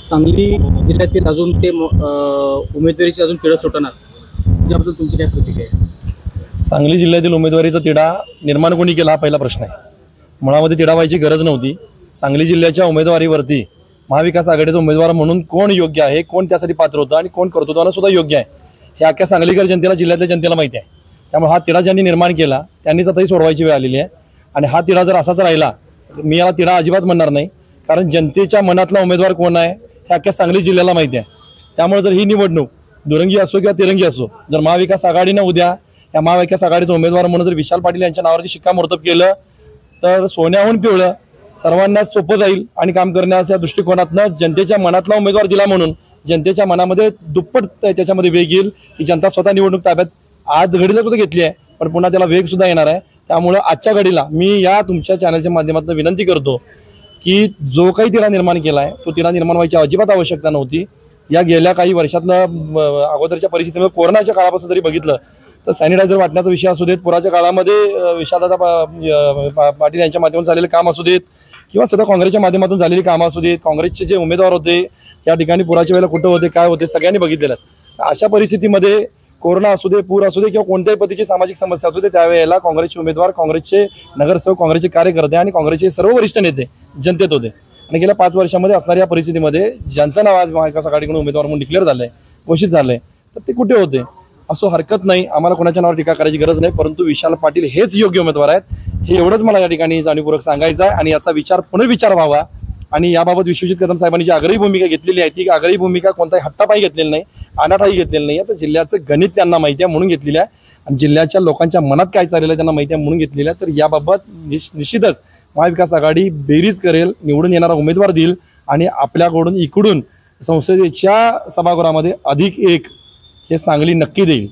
सांगली जिल्ह्यातील अजून ते उमेदवारीची अजून तिढा सुटणार, ज्याबद्दल तुमची काय प्रतिक्रिया आहे? सांगली जिल्ह्यातील उमेदवारीचा तिढा निर्माण कोणी केला हा पहिला प्रश्न आहे. मुळामध्ये तिढा व्हायची गरज नव्हती. सांगली जिल्ह्याच्या उमेदवारीवरती महाविकास आघाडीचा उमेदवार म्हणून कोण योग्य आहे, कोण त्यासाठी पात्र होतं आणि कोण कर्तृत्वानं सुद्धा योग्य आहे हे अख्ख्या सांगलीकर जनतेला, जिल्ह्यातल्या जनतेला माहिती आहे. त्यामुळे हा तिढा ज्यांनी निर्माण केला त्यांनीच आताही सोडवायची वेळ आलेली आहे. आणि हा तिढा जर असाच राहिला, मी याला तिढा अजिबात म्हणणार नाही, कारण जनतेच्या मनातला उमेदवार कोण आहे हे अख्ख्या सांगली जिल्ह्याला माहिती आहे. त्यामुळे जर ही निवडणूक दुरंगी असो किंवा तिरंगी असो, जर महाविकास आघाडीनं उद्या या महाविकास आघाडीचा उमेदवार म्हणून जर विशाल पाटील यांच्या नावावरती शिक्कामोर्तब केलं तर सोन्याहून पिवळं सर्वांनाच सोपं जाईल. आणि काम करण्याच्या दृष्टिकोनातनं जनतेच्या मनातला उमेदवार दिला म्हणून जनतेच्या मनामध्ये दुप्पट त्याच्यामध्ये वेग येईल. ही जनता स्वतः निवडणूक ताब्यात आज घडीला सुद्धा घेतली आहे, पण पुन्हा त्याला वेग सुद्धा येणार आहे. त्यामुळं आजच्या घडीला मी या तुमच्या चॅनलच्या माध्यमातून विनंती करतो की जो काही तिढा निर्माण केला आहे तो तिढा निर्माण व्हायची अजिबात आवश्यकता नव्हती. या गेल्या काही वर्षातलं अगोदरच्या परिस्थितीमध्ये कोरोनाच्या काळापासून जरी बघितलं तर सॅनिटायझर वाटण्याचा विषय असू देत, पुराच्या काळामध्ये विशालदादा पाटील यांच्या माध्यमातून झालेले काम असू देत किंवा स्वतः काँग्रेसच्या माध्यमातून झालेली कामं असू देत, काँग्रेसचे जे उमेदवार होते या ठिकाणी पुराच्या वेळेला कुठं होते, काय होते, सगळ्यांनी बघितलेलं आहे. अशा परिस्थितीमध्ये कोरोना असू दे, पूर असू दे किंवा कोणत्याही पद्धतीची सामाजिक समस्या असू दे, त्यावेळेला काँग्रेसचे उमेदवार, काँग्रेसचे नगरसेवक, काँग्रेसचे कार्यकर्ते आणि काँग्रेसचे सर्व वरिष्ठ नेते जनतेत होते. आणि गेल्या 5 वर्षामध्ये असणाऱ्या या परिस्थितीमध्ये ज्यांचं नाव आज महाविकास आघाडीकडून उमेदवार म्हणून डिक्लेअर झालंय, घोषित झालंय, तर ते कुठे होते? असो हरकत नाही, आम्हाला कोणाच्या नावावर टीका करायची गरज नाही, परंतु विशाल पाटील हेच योग्य उमेदवार आहेत हे एवढंच मला या ठिकाणी जाणीवपूर्वक सांगायचं आहे. आणि याचा विचार पुनर्विचार व्हावा. आणि याबाबत विश्वजित कदम साहेबांनी जी आग्रही भूमिका घेतलेली आहे ती आग्रही भूमिका कोणताही हट्टापायी घेतलेली नाही, अनाठाही घेतलेली नाही आहे. तर जिल्ह्याचं गणित त्यांना माहिती आहे म्हणून घेतलेलं आहे आणि जिल्ह्याच्या लोकांच्या मनात काय चाललेलं आहे त्यांना माहिती आहे म्हणून घेतलेलं आहे. तर याबाबत निश्चितच महाविकास आघाडी बेरीज करेल, निवडून येणारा उमेदवार देईल आणि आपल्याकडून इकडून संसदेच्या सभागृहामध्ये अधिक एक हे सांगली नक्की देईल.